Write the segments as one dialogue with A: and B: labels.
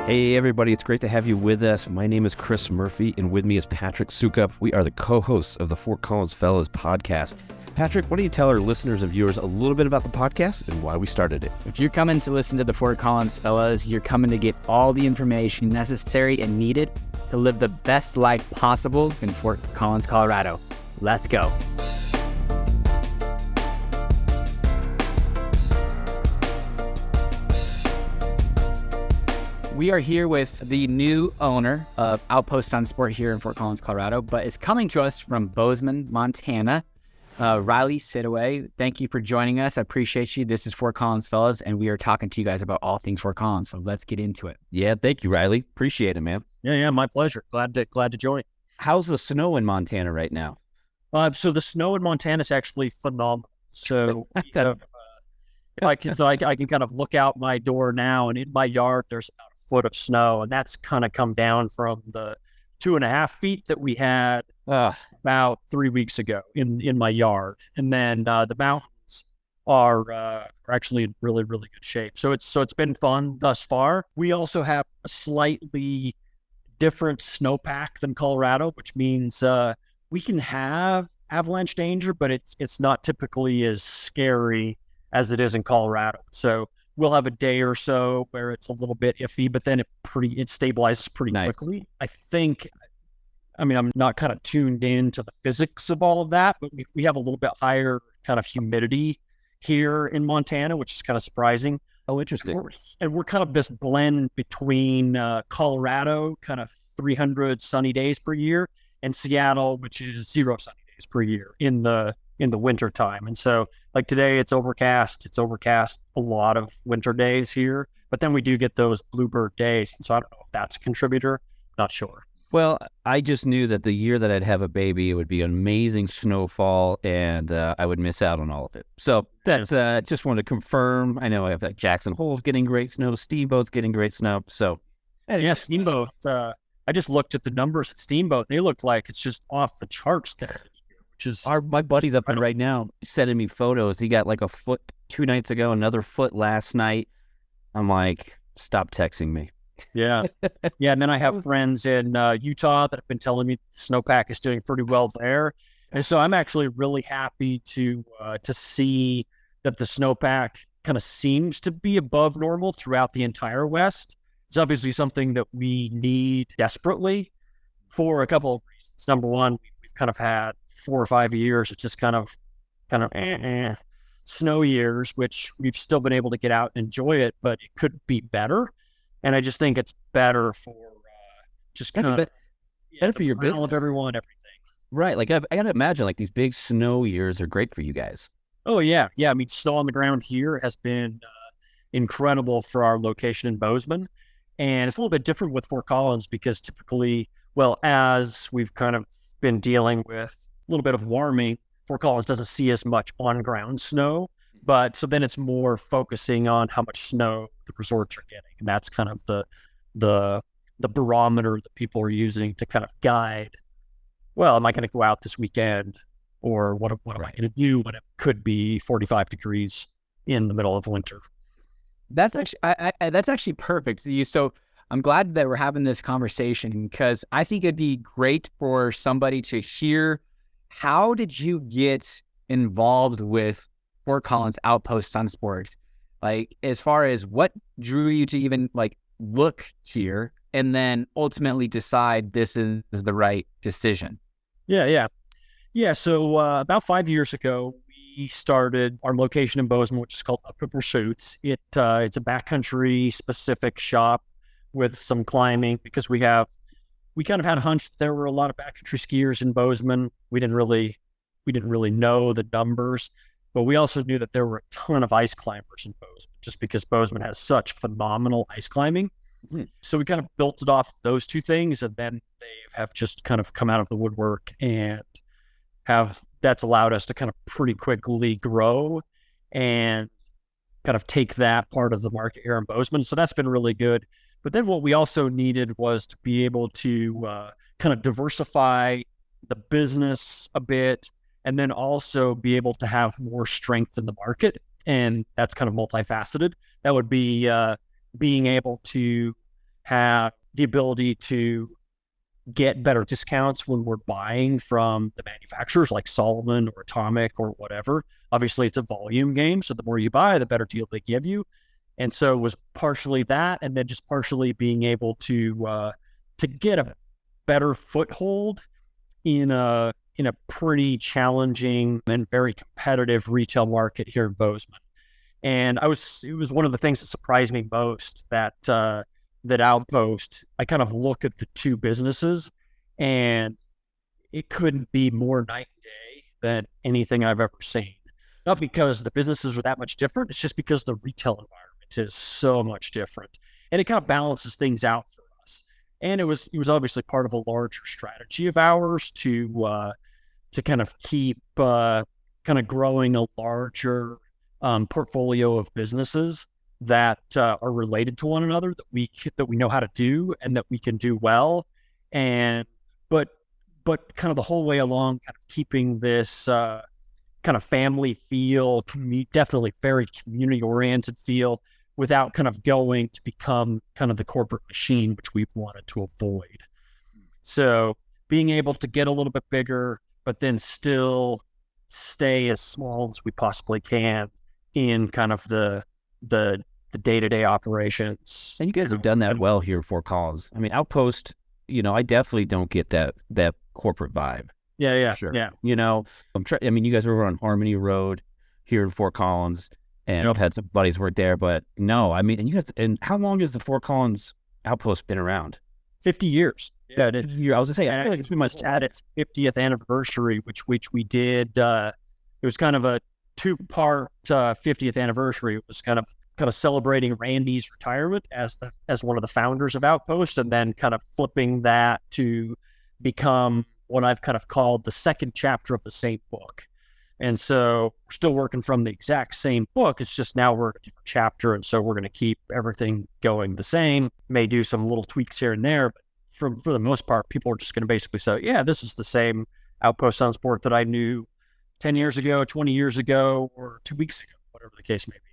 A: Hey everybody, it's great to have you with us. My name is Chris Murphy, and with me is Patrick Sukup. We are the co-hosts of the Fort Collins Fellas podcast. Patrick, why don't you tell our listeners and viewers a little bit about the podcast and why we started it?
B: If you're coming to listen to the Fort Collins Fellas, you're coming to get all the information necessary and needed to live the best life possible in Fort Collins, Colorado. Let's go. We are here with the new owner of Outpost Sunsport here in Fort Collins, Colorado, but it's coming to us from Bozeman, Montana. Riley Sidaway, thank you for joining us. I appreciate you. This is Fort Collins Fellas, and we are talking to you guys about all things Fort Collins. So let's get into it.
A: Yeah, thank you, Riley. Appreciate it, man.
C: Yeah, my pleasure. Glad to join.
A: How's the snow in Montana right now?
C: So the snow in Montana is actually phenomenal. So I can kind of look out my door now, and in my yard there's about a foot of snow, and that's kind of come down from the 2.5 feet that we had about 3 weeks ago in my yard. And then the mountains are actually in really, really good shape. So it's been fun thus far. We also have a slightly different snowpack than Colorado, which means we can have avalanche danger, but it's not typically as scary as it is in Colorado. So we'll have a day or so where it's a little bit iffy, but then it stabilizes pretty quickly. I'm not kind of tuned in to the physics of all of that, but we have a little bit higher kind of humidity here in Montana, which is kind of surprising.
A: Oh, interesting.
C: And we're kind of this blend between Colorado, kind of 300 sunny days per year, and Seattle, which is 0 sunny days per year in the winter time. And so like today it's overcast a lot of winter days here, but then we do get those bluebird days. And so I don't know if that's a contributor, not sure.
A: Well, I just knew that the year that I'd have a baby, it would be an amazing snowfall, and I would miss out on all of it. So that's just wanted to confirm. I know I have that Jackson Hole's getting great snow, Steamboat's getting great snow. So
C: yeah, Steamboat. I just looked at the numbers at Steamboat. They look like it's just off the charts there. Which is
A: my buddy's up there right now sending me photos. He got like a foot 2 nights ago, another foot last night. I'm like, stop texting me.
C: Yeah. And then I have friends in Utah that have been telling me the snowpack is doing pretty well there. And so I'm actually really happy to see that the snowpack kind of seems to be above normal throughout the entire West. It's obviously something that we need desperately for a couple of reasons. Number one, we've kind of had 4 or 5 years of just kind of snow years, which we've still been able to get out and enjoy it, but it could be better. And I just think it's better for just kind of
A: better for your business,
C: everyone, everything.
A: Right. Like I got to imagine like these big snow years are great for you guys.
C: Oh yeah. I mean, snow on the ground here has been incredible for our location in Bozeman. And it's a little bit different with Fort Collins because typically, as we've kind of been dealing with a little bit of warming, Fort Collins doesn't see as much on-ground snow. But so then it's more focusing on how much snow the resorts are getting. And that's kind of the barometer that people are using to kind of guide, am I going to go out this weekend? Or what am I going to do when it could be 45 degrees in the middle of winter?
B: That's actually perfect. So I'm glad that we're having this conversation because I think it'd be great for somebody to hear, how did you get involved with Fort Collins Outpost Sunsport? Like, as far as what drew you to even like look here and then ultimately decide this is the right decision?
C: Yeah. So about 5 years ago, we started our location in Bozeman, which is called Up to Pursuits. It's a backcountry specific shop with some climbing because we kind of had a hunch that there were a lot of backcountry skiers in Bozeman. We didn't really know the numbers, but we also knew that there were a ton of ice climbers in Bozeman just because Bozeman has such phenomenal ice climbing. Mm-hmm. So we kind of built it off those two things, and then they have just kind of come out of the woodwork and that's allowed us to kind of pretty quickly grow and kind of take that part of the market here in Bozeman. So that's been really good. But then what we also needed was to be able to kind of diversify the business a bit, and then also be able to have more strength in the market. And that's kind of multifaceted. That would be being able to have the ability to get better discounts when we're buying from the manufacturers like Solomon or Atomic or whatever. Obviously, it's a volume game, so the more you buy, the better deal they give you. And so it was partially that, and then just partially being able to get a better foothold in a pretty challenging and very competitive retail market here in Bozeman. And it was one of the things that surprised me most that Outpost, I kind of look at the two businesses and it couldn't be more night and day than anything I've ever seen. Not because the businesses are that much different, it's just because the retail environment is so much different. And it kind of balances things out for us. And it was obviously part of a larger strategy of ours to kind of keep kind of growing a larger portfolio of businesses that are related to one another, that we know how to do and that we can do well, and but kind of the whole way along, kind of keeping this kind of family feel, definitely very community oriented feel, without kind of going to become kind of the corporate machine, which we've wanted to avoid. So being able to get a little bit bigger, but then still stay as small as we possibly can in kind of the day-to-day operations.
A: And you guys have done that well here in Fort Collins. I mean, Outpost, I definitely don't get that corporate vibe.
C: Yeah.
A: Sure.
C: Yeah.
A: I mean, you guys were on Harmony Road here in Fort Collins, and I've had some buddies work there, but no, I mean, and how long has the Fort Collins Outpost been around?
C: 50 years.
A: Yeah, I was going to say, I feel like it's been
C: much at its 50th anniversary, which we did. It was kind of a 2-part 50th anniversary. It was kind of celebrating Randy's retirement as one of the founders of Outpost, and then kind of flipping that to become what I've kind of called the second chapter of the same book. And so we're still working from the exact same book. It's just now we're in a different chapter, and so we're going to keep everything going the same. May do some little tweaks here and there, but for the most part, people are just going to basically say, yeah, this is the same Outpost Sunsport that I knew 10 years ago, 20 years ago, or 2 weeks ago, whatever the case may be.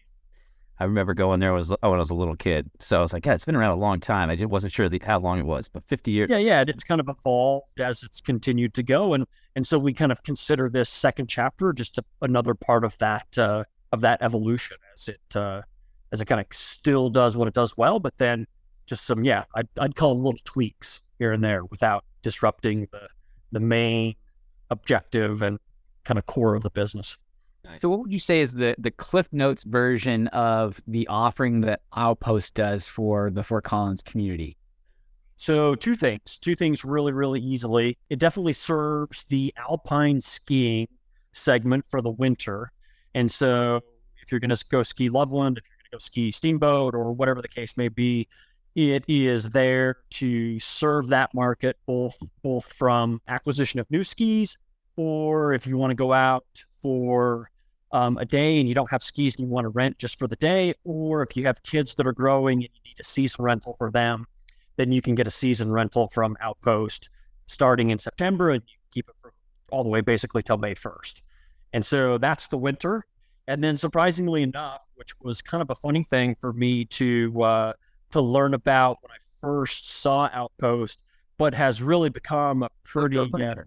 A: I remember going there when I was a little kid. So I was like, yeah, it's been around a long time. I just wasn't sure how long it was, but 50 years.
C: Yeah. It's kind of evolved as it's continued to go. And so we kind of consider this second chapter just another part of that evolution as it kind of still does what it does well, but then just some, I'd call them little tweaks here and there without disrupting the main objective and kind of core of the business.
B: So what would you say is the Cliff Notes version of the offering that Outpost does for the Fort Collins community?
C: So two things really, really easily. It definitely serves the alpine skiing segment for the winter. And so if you're going to go ski Loveland, if you're going to go ski Steamboat or whatever the case may be, it is there to serve that market, both from acquisition of new skis, or if you want to go out for a day and you don't have skis and you want to rent just for the day, or if you have kids that are growing and you need a season rental for them, then you can get a season rental from Outpost starting in September, and you keep it for all the way basically till May 1st. And so that's the winter. And then surprisingly enough, which was kind of a funny thing for me to learn about when I first saw Outpost, but has really become a pretty the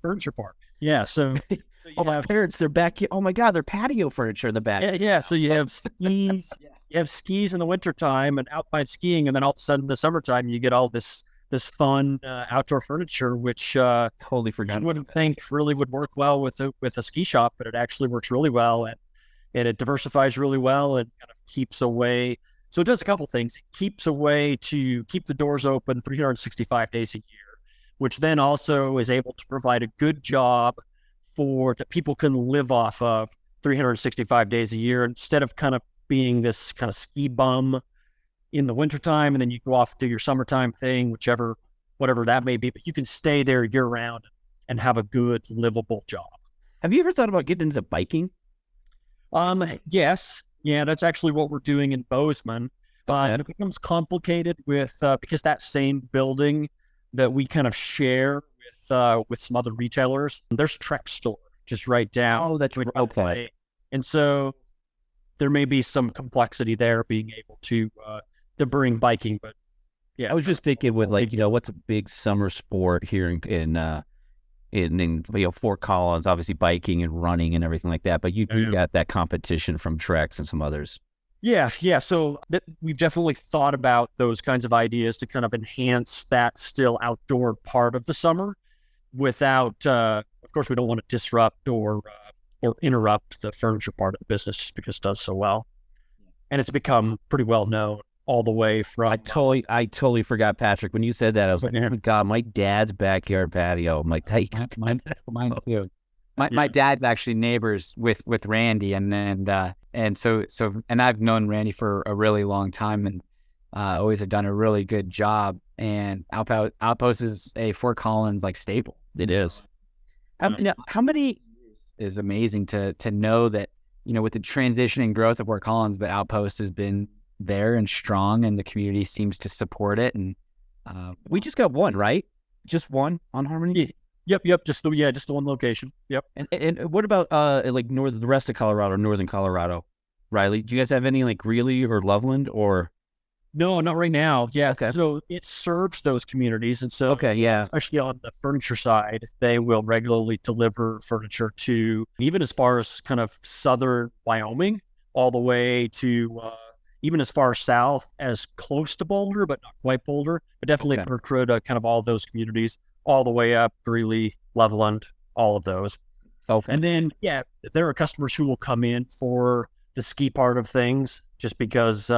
C: furniture park. Yeah, so
A: my parents, they're back. Oh my God, they're patio furniture in the back.
C: Yeah. So you have skis. You have skis in the wintertime and alpine skiing, and then all of a sudden in the summertime you get all this fun outdoor furniture, which
A: totally forgot.
C: You wouldn't think really would work well with a ski shop, but it actually works really well, and it diversifies really well and kind of keeps away. So it does a couple things. It keeps away to keep the doors open 365 days a year, which then also is able to provide a good job that people can live off of 365 days a year, instead of kind of being this kind of ski bum in the wintertime and then you go off and do your summertime thing, whatever that may be, but you can stay there year round and have a good livable job.
A: Have you ever thought about getting into biking?
C: Yes. Yeah, that's actually what we're doing in Bozeman. But it becomes complicated because that same building that we kind of share with some other retailers, there's a Trek store just right down.
A: Oh, that's right. Okay.
C: And so there may be some complexity there being able to bring biking, but
A: I was just thinking with like, what's a big summer sport here in Fort Collins, obviously biking and running and everything like that, but you got that competition from Trex and some others.
C: Yeah. So we've definitely thought about those kinds of ideas to kind of enhance that still outdoor part of the summer without, of course, we don't want to disrupt or interrupt the furniture part of the business just because it does so well. And it's become pretty well known all the way from.
A: I totally forgot, Patrick. When you said that, I was like, oh my God, my dad's backyard patio. I'm like, hey,
B: mine too. My dad's actually neighbors with Randy, and so I've known Randy for a really long time, and always have done a really good job. And Outpost is a Fort Collins like staple.
A: It is.
B: How many is amazing to know that, with the transition and growth of Fort Collins, that Outpost has been there and strong, and the community seems to support it. And
A: we just got one, right? Just one on Harmony.
C: Yep. Just the one location. Yep.
A: And what about like the rest of Colorado, northern Colorado? Riley, do you guys have any like Greeley or Loveland or?
C: No, not right now. Yeah.
A: Okay.
C: So it serves those communities. And so,
A: yeah.
C: Especially on the furniture side, they will regularly deliver furniture to even as far as kind of southern Wyoming, all the way to even as far south as close to Boulder, but not quite Boulder, but definitely Berkruda, kind of all of those communities, all the way up Greeley, Loveland, all of those.
A: Okay.
C: And then, there are customers who will come in for the ski part of things just because,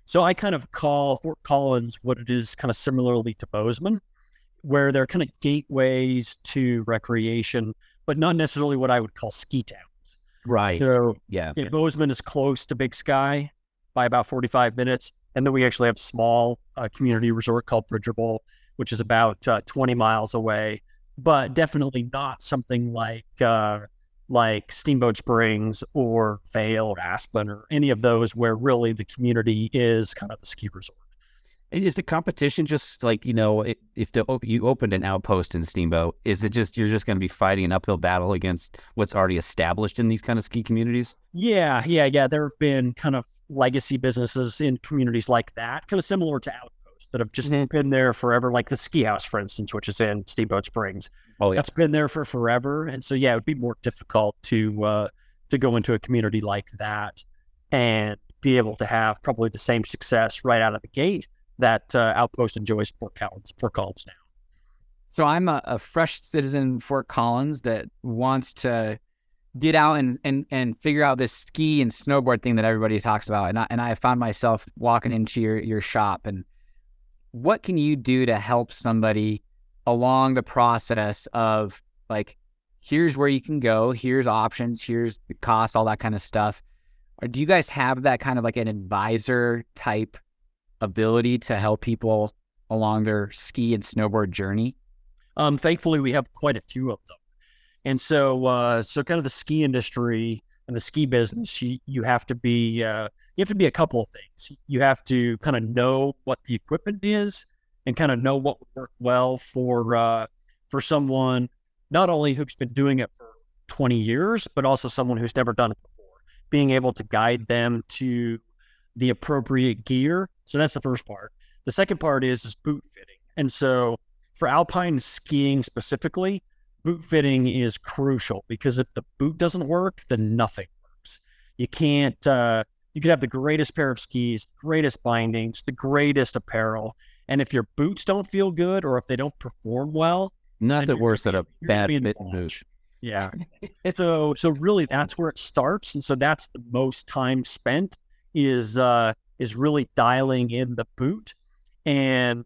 C: so I kind of call Fort Collins what it is kind of similarly to Bozeman, where they're kind of gateways to recreation, but not necessarily what I would call ski towns.
A: Right.
C: So Bozeman is close to Big Sky by about 45 minutes. And then we actually have a small community resort called Bridger Bowl, which is about 20 miles away, but definitely not something like Steamboat Springs or Vail or Aspen or any of those where really the community is kind of the ski resort.
A: And is the competition just like, if you opened an Outpost in Steamboat, is it just you're just going to be fighting an uphill battle against what's already established in these kind of ski communities?
C: Yeah. There have been kind of legacy businesses in communities like that, kind of similar to Outpost, that have just been there forever, like the ski house, for instance, which is in Steamboat Springs.
A: Oh, yeah.
C: That's been there for forever. And so, it would be more difficult to go into a community like that and be able to have probably the same success right out of the gate that Outpost enjoys Fort Collins now.
B: So I'm a fresh citizen in Fort Collins that wants to get out and figure out this ski and snowboard thing that everybody talks about. And I found myself walking into your shop. And what can you do to help somebody along the process of like, here's where you can go, here's options, here's the cost, all that kind of stuff? Or do you guys have that kind of like an advisor type ability to help people along their ski and snowboard journey?
C: Thankfully, we have quite a few of them. And so kind of the ski industry and the ski business, you have to be a couple of things. You have to kind of know what the equipment is and kind of know what would work well for someone not only who's been doing it for 20 years, but also someone who's never done it before. Being able to guide them to the appropriate gear. So that's the first part. The second part is boot fitting. And so for alpine skiing specifically, boot fitting is crucial because if the boot doesn't work, then nothing works. You can't, you could have the greatest pair of skis, greatest bindings, the greatest apparel. And if your boots don't feel good or if they don't perform well,
A: nothing worse than a bad fit boot.
C: Yeah. So really that's where it starts. And so that's the most time spent is really dialing in the boot and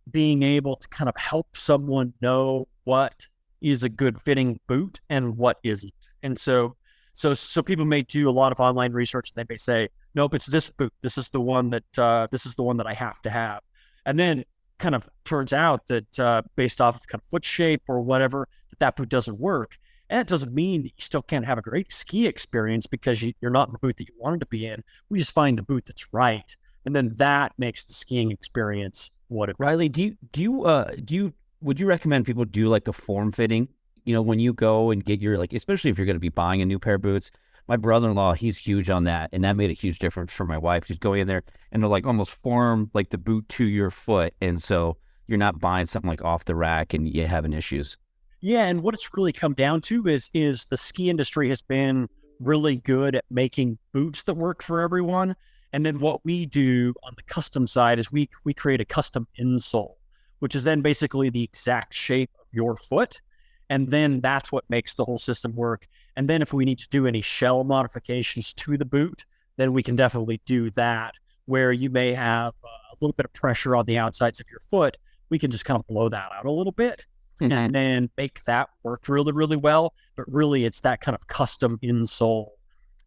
C: being able to kind of help someone know what is a good fitting boot and what isn't. And so people may do a lot of online research and they may say, nope, it's this boot. This is the one that I have to have. And then kind of turns out that based off of kind of foot shape or whatever, that boot doesn't work. And it doesn't mean that you still can't have a great ski experience because you're not in the boot that you wanted to be in. We just find the boot that's right. And then that makes the skiing experience what it.
A: Riley, would you recommend people do like the form fitting? When you go and get your, like, especially if you're going to be buying a new pair of boots, my brother-in-law, he's huge on that, and that made a huge difference for my wife. She's going in there and they'll like almost form like the boot to your foot, and so you're not buying something like off the rack and you're having issues.
C: Yeah, and what it's really come down to is the ski industry has been really good at making boots that work for everyone. And then what we do on the custom side is we create a custom insole, which is then basically the exact shape of your foot. And then that's what makes the whole system work. And then if we need to do any shell modifications to the boot, then we can definitely do that, where you may have a little bit of pressure on the outsides of your foot. We can just kind of blow that out a little bit and then make that work really, really well. But really, it's that kind of custom insole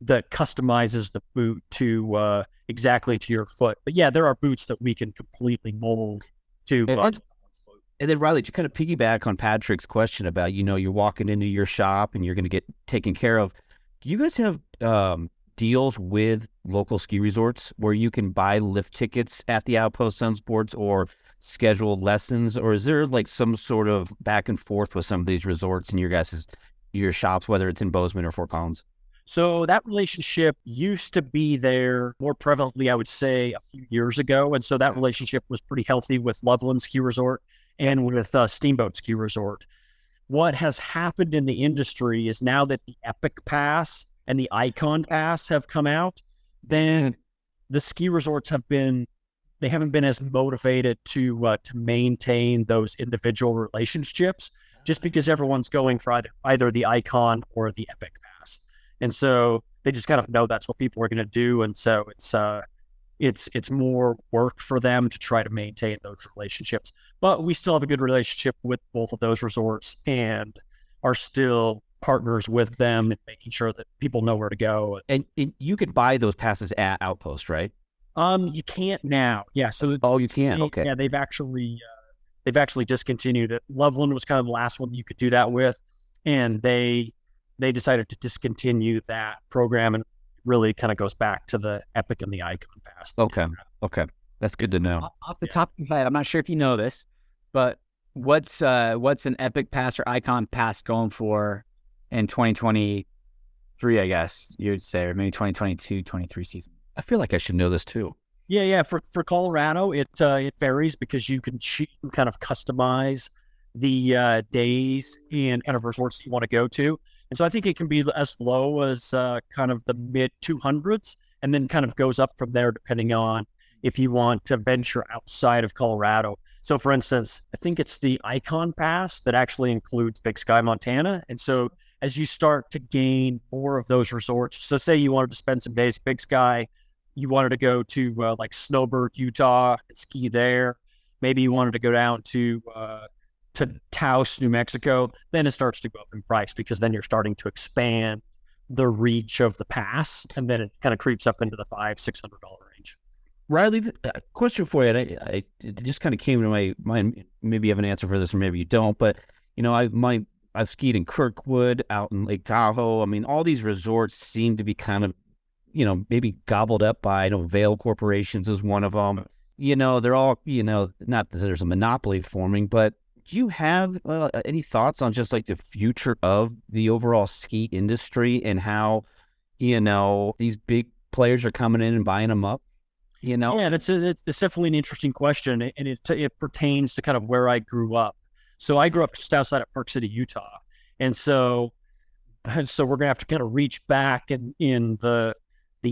C: that customizes the boot to exactly to your foot. But yeah, there are boots that we can completely mold to.
A: And then Riley, to kind of piggyback on Patrick's question about, you're walking into your shop and you're going to get taken care of. Do you guys have deals with local ski resorts where you can buy lift tickets at the Outpost Sunsports or scheduled lessons, or is there like some sort of back and forth with some of these resorts in your shops, whether it's in Bozeman or Fort Collins?
C: So that relationship used to be there more prevalently, I would say, a few years ago. And so that relationship was pretty healthy with Loveland Ski Resort and with Steamboat Ski Resort. What has happened in the industry is now that the Epic Pass and the Icon Pass have come out, then the ski resorts they haven't been as motivated to maintain those individual relationships, just because everyone's going for either the Icon or the Epic Pass. And so they just kind of know that's what people are going to do. And so it's more work for them to try to maintain those relationships. But we still have a good relationship with both of those resorts and are still partners with them and making sure that people know where to go.
A: And you could buy those passes at Outpost, right?
C: You can't now. Yeah. So
A: you can. Okay.
C: Yeah, they've actually discontinued it. Loveland was kind of the last one you could do that with, and they decided to discontinue that program, and really kind of goes back to the Epic and the Icon Pass.
A: Okay. That's good to know.
B: Off the top of my head, I'm not sure if you know this, but what's an Epic Pass or Icon Pass going for in 2023, I guess you'd say, or maybe 2022, 23 season?
A: I feel like I should know this too.
C: Yeah. For Colorado, it varies because you can kind of customize the days and kind of resorts you want to go to. And so I think it can be as low as kind of the mid 200s, and then kind of goes up from there depending on if you want to venture outside of Colorado. So for instance, I think it's the Icon Pass that actually includes Big Sky, Montana. And so as you start to gain more of those resorts, so say you wanted to spend some days at Big Sky, you wanted to go to like Snowbird, Utah, and ski there. Maybe you wanted to go down to Taos, New Mexico, then it starts to go up in price because then you're starting to expand the reach of the pass, and then it kind of creeps up into the $500-$600 range.
A: Riley, question for you. And it just kind of came to my mind. Maybe you have an answer for this, or maybe you don't. But I've skied in Kirkwood, out in Lake Tahoe. I mean, all these resorts seem to be kind of, maybe gobbled up by, Vail Corporations is one of them. They're all, not that there's a monopoly forming, but do you have any thoughts on just like the future of the overall ski industry and how, these big players are coming in and buying them up?
C: Yeah, it's definitely an interesting question, and it pertains to kind of where I grew up. So I grew up just outside of Park City, Utah, and so we're gonna have to kind of reach back in the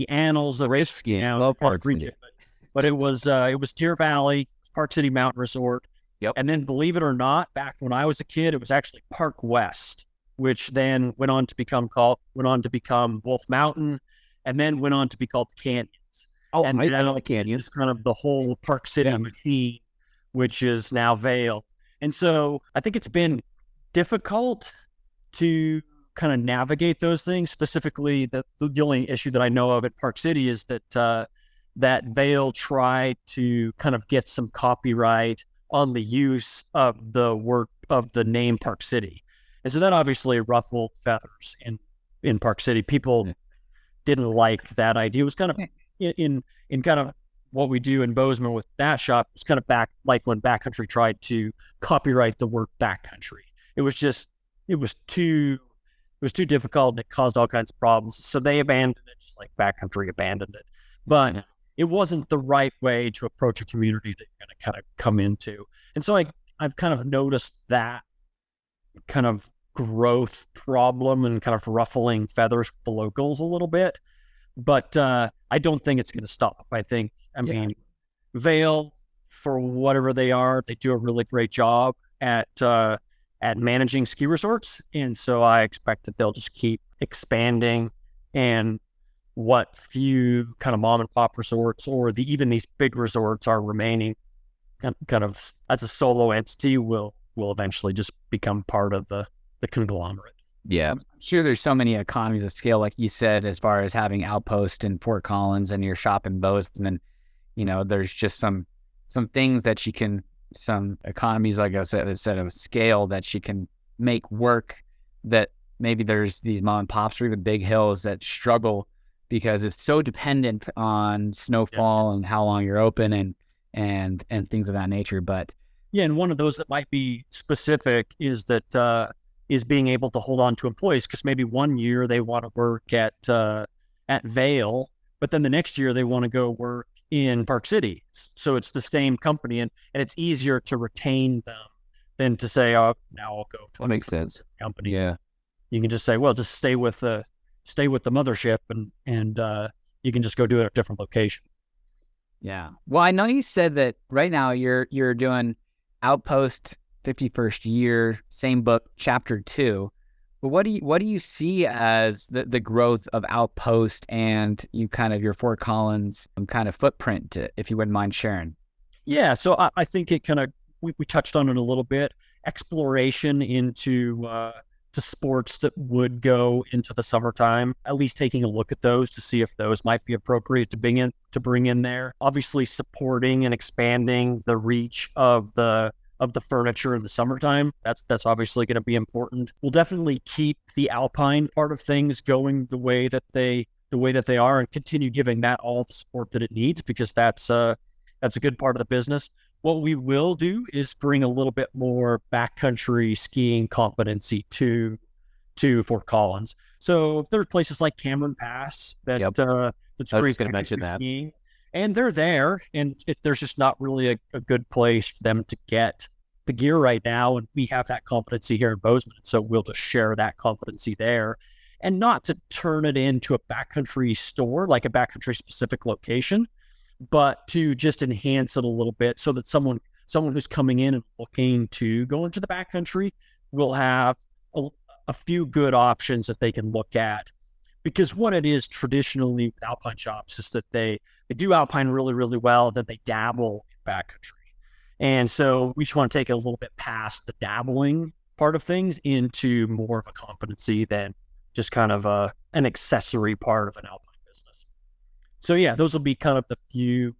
C: annals of race skiing.
A: Love Park City,
C: but it was Deer Valley, Park City Mountain Resort.
A: Yep.
C: And then, believe it or not, back when I was a kid, it was actually Park West, which then went on to become Wolf Mountain, and then went on to be called the Canyons.
A: Oh,
C: and
A: I know the Canyons.
C: It's kind of the whole Park City machine, which is now Vail. And so I think it's been difficult to kind of navigate those things. Specifically, the only issue that I know of at Park City is that Vail tried to kind of get some copyright on the use of the work of the name Park City. And so that obviously ruffled feathers in Park City. People didn't like that idea. It was kind of in kind of what we do in Bozeman with that shop. It was kind of back like when Backcountry tried to copyright the word backcountry. It was too was too difficult and it caused all kinds of problems. So they abandoned it, just like backcountry abandoned it. But it wasn't the right way to approach a community that you're going to kind of come into. And so I've kind of noticed that kind of growth problem and kind of ruffling feathers with the locals a little bit. But I don't think it's going to stop. I mean, Vail, for whatever they are, they do a really great job at managing ski resorts. And so I expect that they'll just keep expanding, and what few kind of mom and pop resorts or even these big resorts are remaining kind of as a solo entity will eventually just become part of the conglomerate.
A: Yeah.
B: I'm sure there's so many economies of scale, like you said, as far as having Outpost in Fort Collins and your shop in Bozeman. There's just some things that some economies, like I said, of scale that she can make work, that maybe there's these mom and pops or even big hills that struggle because it's so dependent on snowfall and how long you're open and things of that nature. But
C: yeah, and one of those that might be specific is that is being able to hold on to employees, because maybe one year they want to work at Vail, but then the next year they want to go work in Park City. So it's the same company, and it's easier to retain them than to say, oh, now I'll go to
A: that makes sense.
C: Company.
A: Yeah.
C: You can just say, well, just stay with the mothership, and you can just go do it at a different location.
B: Yeah. Well, I know you said that right now you're doing Outpost 51st year, same book, chapter 2. But what do you see as the growth of Outpost and your Fort Collins kind of footprint, if you wouldn't mind sharing?
C: Yeah. So I think it kind of, we touched on it a little bit, exploration into to sports that would go into the summertime, at least taking a look at those to see if those might be appropriate to bring in there. Obviously supporting and expanding the reach of the furniture in the summertime. That's obviously going to be important. We'll definitely keep the alpine part of things going the way that they are, and continue giving that all the support that it needs, because that's a good part of the business. What we will do is bring a little bit more backcountry skiing competency to Fort Collins. So there are places like Cameron Pass that's
A: I was going to mention that.
C: Skiing, and they're there, and there's just not really a good place for them to get the gear right now, and we have that competency here in Bozeman, so we'll just share that competency there, and not to turn it into a backcountry store, like a backcountry specific location, but to just enhance it a little bit so that someone who's coming in and looking to go into the backcountry will have a few good options that they can look at. Because what it is traditionally with alpine shops is that they do alpine really, really well, then they dabble in backcountry. And so we just want to take it a little bit past the dabbling part of things into more of a competency than just kind of an accessory part of an alpine business. So yeah, those will be kind of the few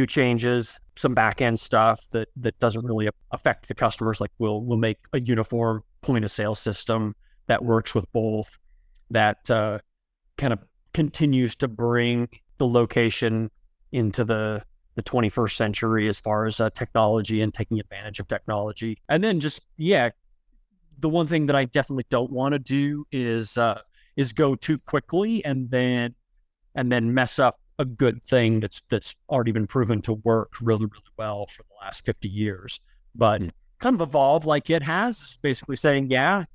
C: changes, some back end stuff that doesn't really affect the customers. Like we'll make a uniform point of sale system that works with both, that kind of continues to bring the location into the 21st century as far as technology and taking advantage of technology. And then just, the one thing that I definitely don't want to do is go too quickly and then mess up a good thing that's already been proven to work really, really well for the last 50 years. But kind of evolve like it has, basically saying,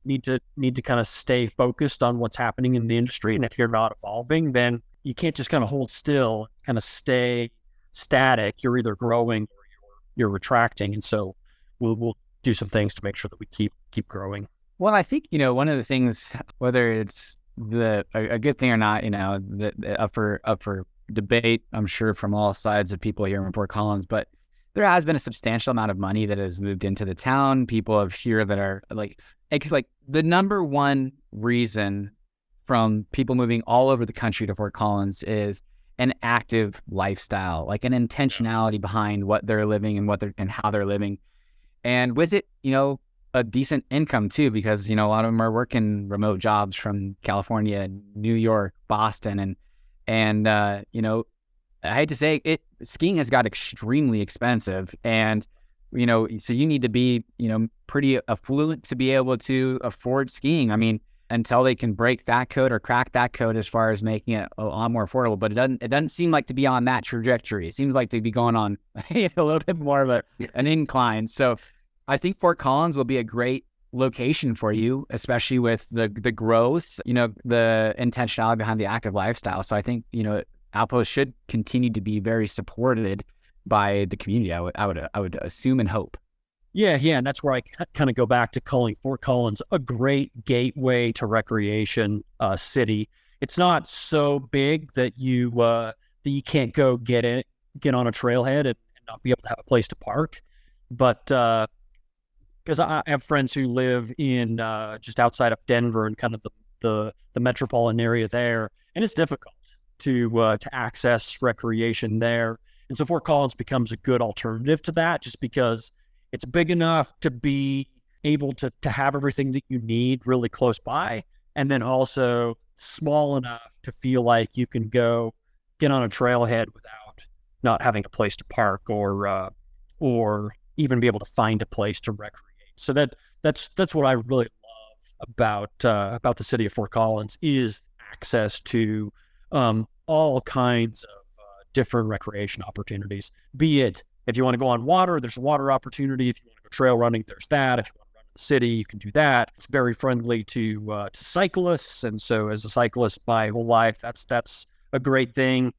C: need to kind of stay focused on what's happening in the industry. And if you're not evolving, then you can't just kind of hold still, kind of stay static. You're either growing or you're retracting. And so we'll do some things to make sure that we keep growing.
B: Well, I think, one of the things, whether it's a good thing or not, up for debate, I'm sure, from all sides of people here in Fort Collins, but there has been a substantial amount of money that has moved into the town. People of here that are like the number one reason from people moving all over the country to Fort Collins is an active lifestyle, like an intentionality behind what they're living and how they're living. And with it, a decent income too, because, a lot of them are working remote jobs from California, New York, Boston, and I hate to say it, skiing has got extremely expensive, and so you need to be pretty affluent to be able to afford skiing. I mean, until they can break that code or crack that code as far as making it a lot more affordable. But it doesn't seem like to be on that trajectory. It seems like to be going on a little bit more of an incline. So I think Fort Collins will be a great location for you, especially with the growth, the intentionality behind the active lifestyle. So I think, Outpost should continue to be very supported by the community. I would assume and hope.
C: Yeah, and that's where I kind of go back to calling Fort Collins a great gateway to recreation city. It's not so big that you can't go get on a trailhead and not be able to have a place to park, but because I have friends who live in just outside of Denver and kind of the metropolitan area there, and it's difficult to access recreation there. And so Fort Collins becomes a good alternative to that, just because it's big enough to be able to have everything that you need really close by, and then also small enough to feel like you can go get on a trailhead without not having a place to park or even be able to find a place to recreate. So that's what I really love about the city of Fort Collins is access to all kinds of different recreation opportunities. Be it if you want to go on water, there's a water opportunity. If you want to go trail running, there's that. If you want to run in the city, you can do that. It's very friendly to cyclists, and so as a cyclist my whole life, that's a great thing.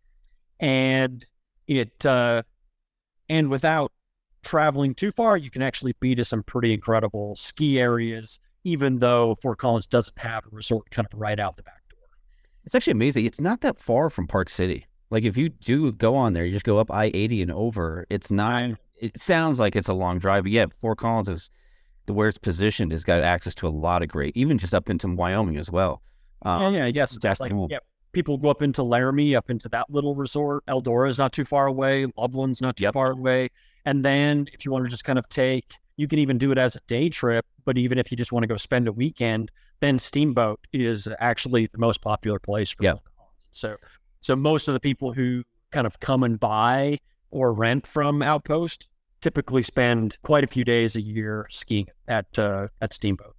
C: And and without traveling too far, you can actually be to some pretty incredible ski areas, even though Fort Collins doesn't have a resort kind of right out the back door.
A: It's actually amazing. It's not that far from Park City. Like if you do go on there, you just go up I-80 and over. It's not. It sounds like it's a long drive, but yeah, Fort Collins is where it's positioned. Has got access to a lot of great, even just up into Wyoming as well.
C: Yes, it's like people go up into Laramie, up into that little resort. Eldora is not too far away. Loveland's not too far away. And then if you want to just kind of you can even do it as a day trip. But even if you just want to go spend a weekend, then Steamboat is actually the most popular place for Fort Collins. So most of the people who kind of come and buy or rent from Outpost typically spend quite a few days a year skiing at Steamboat.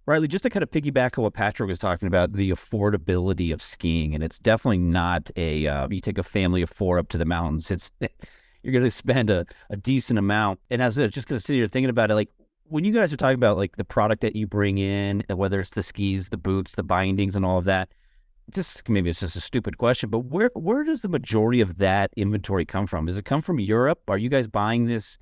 A: Riley, just to kind of piggyback on what Patrick was talking about, the affordability of skiing, and it's definitely not you take a family of 4 up to the mountains. You're going to spend a decent amount. And as I was just going to sit here thinking about it, like when you guys are talking about like the product that you bring in, whether it's the skis, the boots, the bindings, and all of that. Maybe it's just a stupid question, but where does the majority of that inventory come from? Does it come from Europe? Are you guys buying this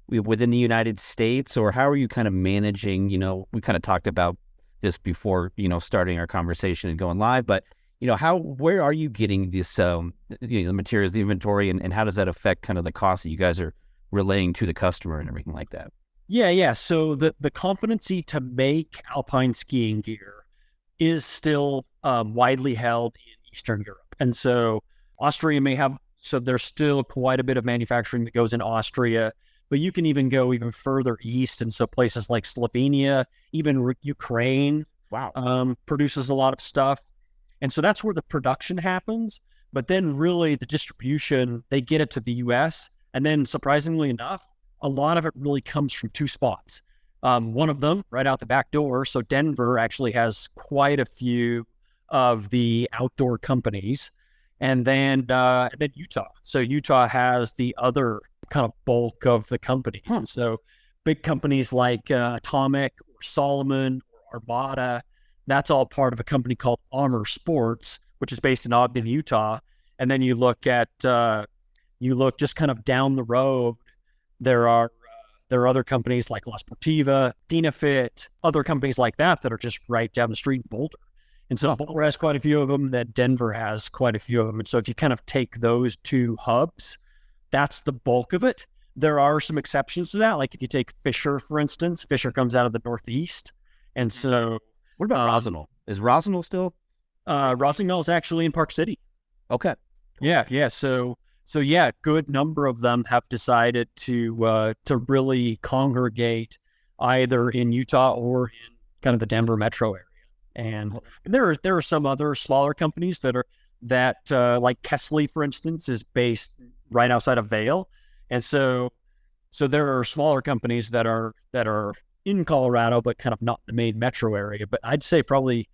A: within the United States, or how are you kind of managing? We kind of talked about this before, starting our conversation and going live, but where are you getting this, the materials, the inventory, and how does that affect kind of the cost that you guys are relaying to the customer and everything like that?
C: Yeah. So the competency to make alpine skiing gear is still widely held in Eastern Europe. And so Austria there's still quite a bit of manufacturing that goes in Austria, but you can even go even further east. And so places like Slovenia, even Ukraine, produces a lot of stuff. And so that's where the production happens. But then really the distribution, they get it to the US. And then surprisingly enough, a lot of it really comes from 2 spots. One of them right out the back door. So Denver actually has quite a few of the outdoor companies, and then Utah. So Utah has the other kind of bulk of the companies. And so big companies like Atomic or Solomon or Armada, that's all part of a company called Armor Sports, which is based in Ogden, Utah. And then you look just kind of down the road, there are other companies like La Sportiva, Dynafit, other companies like that are just right down the street in Boulder. And so Boulder has quite a few of them, that Denver has quite a few of them. And so if you kind of take those 2 hubs, that's the bulk of it. There are some exceptions to that. Like if you take Fisher, for instance, Fisher comes out of the Northeast. And so...
A: What about Rosenau? Is Rosenau still?
C: Rosenau is actually in Park City.
A: Okay.
C: Yeah. So yeah, a good number of them have decided to really congregate either in Utah or in kind of the Denver metro area. And there are some other smaller companies that like Kesley, for instance, is based right outside of Vail. And so there are smaller companies that are in Colorado, but kind of not the main metro area. But I'd say probably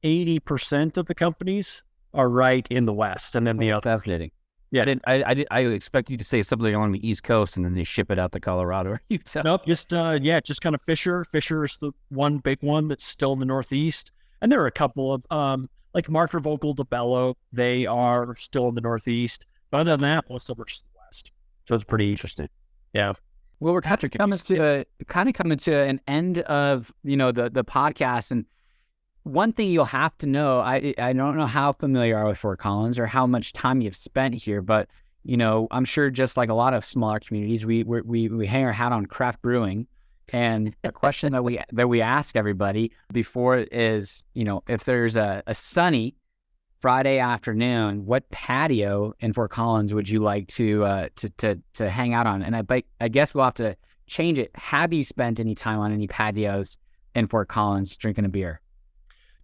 C: 80% of the companies are right in the West, and then the other.
A: Fascinating.
C: Yeah.
A: I expect you to say something along the East Coast, and then they ship it out to Colorado or Utah.
C: Nope, just kind of Fisher. Fisher is the one big one that's still in the Northeast, and there are a couple of like Martha Vogel DeBello. They are still in the Northeast, but other than that, most of them are just in the West. So it's pretty interesting. Yeah.
B: Well, we're kind of coming to an end of the podcast, and one thing you'll have to know, I don't know how familiar you are with Fort Collins or how much time you've spent here, but I'm sure just like a lot of smaller communities, we hang our hat on craft brewing. And the question that we ask everybody before is, if there's a sunny Friday afternoon, what patio in Fort Collins would you like to hang out on? And I guess we'll have to change it. Have you spent any time on any patios in Fort Collins drinking a beer?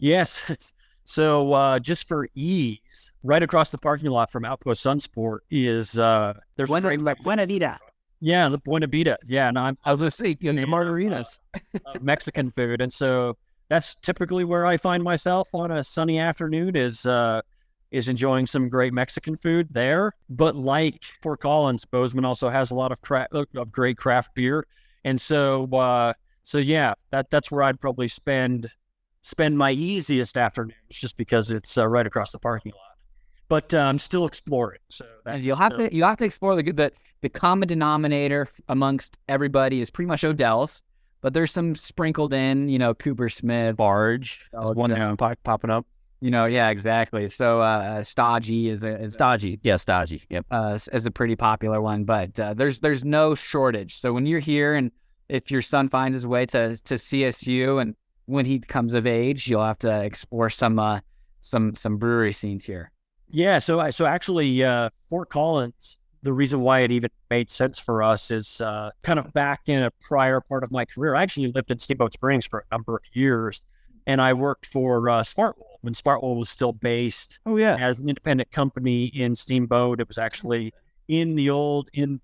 C: Yes. So just for ease, right across the parking lot from Outpost Sunsport is there's
B: Buena Vida.
C: Yeah, the Buena Vida. Yeah, and I was going to say
A: the margaritas,
C: Mexican food, and so that's typically where I find myself on a sunny afternoon is enjoying some great Mexican food there. But like Fort Collins, Bozeman also has a lot of great craft beer, and so yeah, that's where I'd probably spend my easiest afternoons, just because it's right across the parking lot. But I'm still exploring. So that's,
B: and you'll have to explore the common denominator amongst everybody is pretty much Odell's, but there's some sprinkled in, Cooper Smith,
A: Barge, one popping up.
B: Yeah, exactly. So Stodgy is
A: Stodgy, yeah, Stodgy, yep,
B: is a pretty popular one. But there's no shortage. So when you're here, and if your son finds his way to CSU, and when he comes of age, you'll have to explore some brewery scenes here.
C: Yeah, so actually, Fort Collins, the reason why it even made sense for us is kind of back in a prior part of my career. I actually lived in Steamboat Springs for a number of years, and I worked for Smartwool when Smartwool was still based as an independent company in Steamboat. It was actually in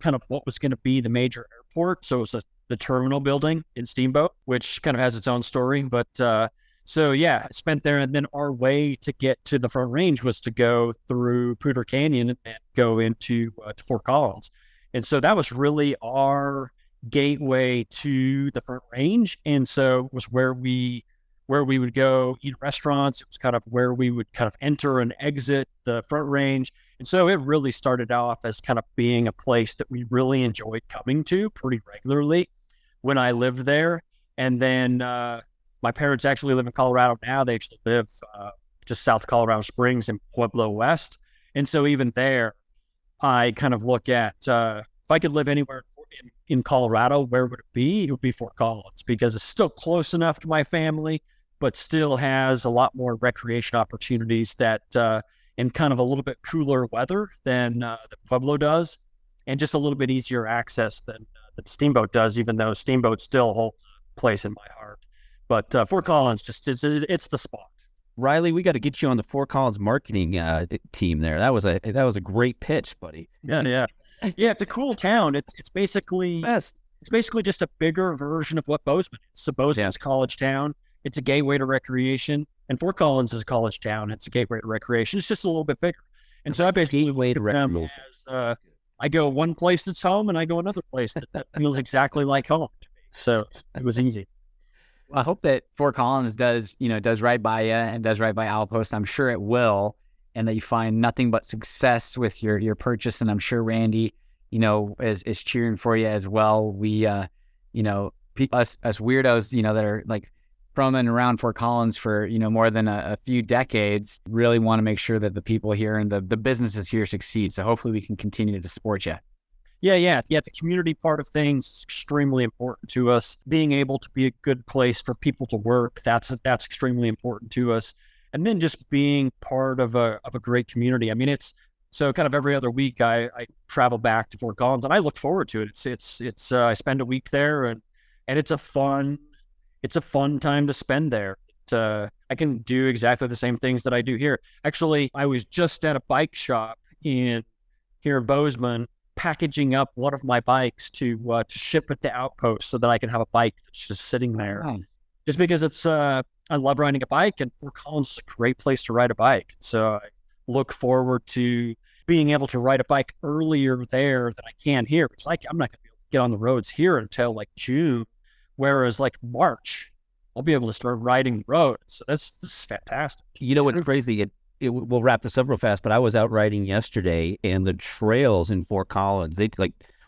C: kind of what was going to be the major airport. So it was the terminal building in Steamboat, which kind of has its own story. But so yeah, I spent there, and then our way to get to the Front Range was to go through Poudre Canyon and go into to Fort Collins, and so that was really our gateway to the Front Range, and so it was where we would go eat at restaurants. It was kind of where we would kind of enter and exit the Front Range, and so it really started off as kind of being a place that we really enjoyed coming to pretty regularly when I lived there, and then. My parents actually live in Colorado now. They actually live just south of Colorado Springs in Pueblo West. And so even there, I kind of look at, if I could live anywhere in Colorado, where would it be? It would be Fort Collins, because it's still close enough to my family, but still has a lot more recreation opportunities that in kind of a little bit cooler weather than Pueblo does, and just a little bit easier access than Steamboat does, even though Steamboat still holds a place in my heart. But Fort Collins, it's the spot.
A: Riley, we got to get you on the Fort Collins marketing team there. That was a great pitch, buddy.
C: Yeah. It's a cool town. It's basically just a bigger version of what Bozeman is. So Bozeman's a college town. It's a gateway to recreation, and Fort Collins is a college town. It's a gateway to recreation. It's just a little bit bigger. And so I basically
A: gateway to recreation.
C: I go one place that's home, and I go another place that feels exactly like home to me. So it was easy.
B: Well, I hope that Fort Collins does right by you and does right by Outpost. I'm sure it will, and that you find nothing but success with your purchase. And I'm sure Randy, is cheering for you as well. We, us weirdos, that are like from and around Fort Collins for more than a few decades, really want to make sure that the people here and the businesses here succeed. So hopefully we can continue to support you.
C: Yeah. The community part of things is extremely important to us. Being able to be a good place for people to work, that's extremely important to us. And then just being part of a great community. I mean, it's so kind of every other week I travel back to Fort Collins, and I look forward to it. It's I spend a week there, and it's a fun time to spend there. I can do exactly the same things that I do here. Actually, I was just at a bike shop here in Bozeman, packaging up one of my bikes to ship it to Outpost so that I can have a bike that's just sitting there.
B: Oh.
C: Just because it's I love riding a bike, and Fort Collins is a great place to ride a bike. So I look forward to being able to ride a bike earlier there than I can here. It's like I'm not going to be able to get on the roads here until like June, whereas like March, I'll be able to start riding the road. So this is fantastic.
A: You know what's crazy? We'll wrap this up real fast, but I was out riding yesterday, and the trails in Fort Collins, they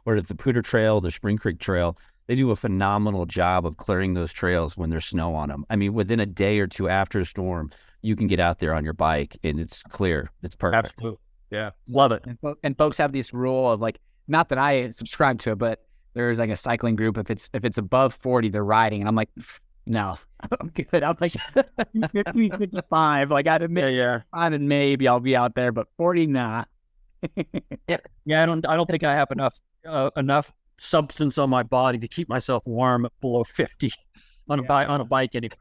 A: or the Pooter Trail, the Spring Creek Trail, they do a phenomenal job of clearing those trails when there's snow on them. I mean, within a day or two after a storm, you can get out there on your bike and it's clear. It's perfect.
C: Absolutely. Yeah. Love it.
B: And folks have this rule of like, not that I subscribe to it, but there's like a cycling group. If it's above 40, they're riding. And I'm like, no, I'm good. I'm like 50, 55. Like I'd admit, maybe I'll be out there, but 40, nah.
C: Yeah. I don't think I have enough substance on my body to keep myself warm below 50 on a bike anyway.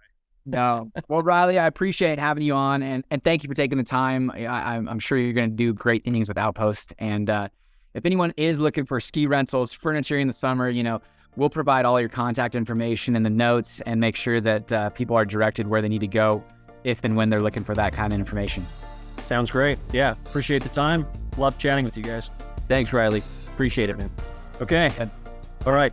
B: No. Well, Riley, I appreciate having you on, and thank you for taking the time. I'm sure you're going to do great things with Outpost. And if anyone is looking for ski rentals, furniture in the summer, we'll provide all your contact information in the notes and make sure that people are directed where they need to go if and when they're looking for that kind of information.
C: Sounds great. Yeah. Appreciate the time. Love chatting with you guys.
A: Thanks, Riley. Appreciate it, man.
C: Okay. All right.